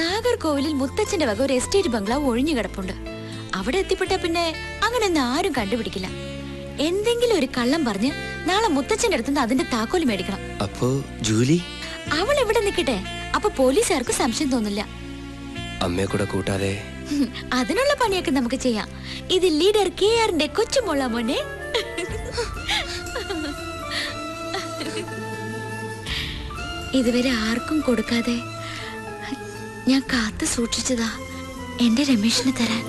നാഗർകോവിലിൽ മുത്തച്ഛന്റെ വക ഒരു എസ്റ്റേറ്റ് ബംഗ്ലാവ് ഒഴിഞ്ഞു കിടപ്പുണ്ട്. അവിടെ എത്തിപ്പെട്ട പിന്നെ അങ്ങനെയൊന്നും ആരും കണ്ടുപിടിക്കില്ല. എന്തെങ്കിലും ഒരു കള്ളം പറഞ്ഞ് നാളെ മുത്തച്ഛന്റെ അടുത്തുനിന്ന് അതിന്റെ താക്കോല് മേടിക്കണം. അപ്പോ ജൂലി അവൾ ഇവിടെ നിൽക്കട്ടെ, അപ്പൊ പോലീസുകാർക്ക് സംശയം തോന്നില്ല. അമ്മയെ കൂടെ കൂട്ടാതെ അതിനുള്ള പണിയൊക്കെ നമുക്ക് ചെയ്യാം. ഇത് ലീഡർ KRന്റെ കൊച്ചുമോള മോനെ. ഇതുവരെ ആർക്കും കൊടുക്കാതെ ഞാൻ കാത്തു സൂക്ഷിച്ചതാ എന്റെ രമേശിന് തരാൻ.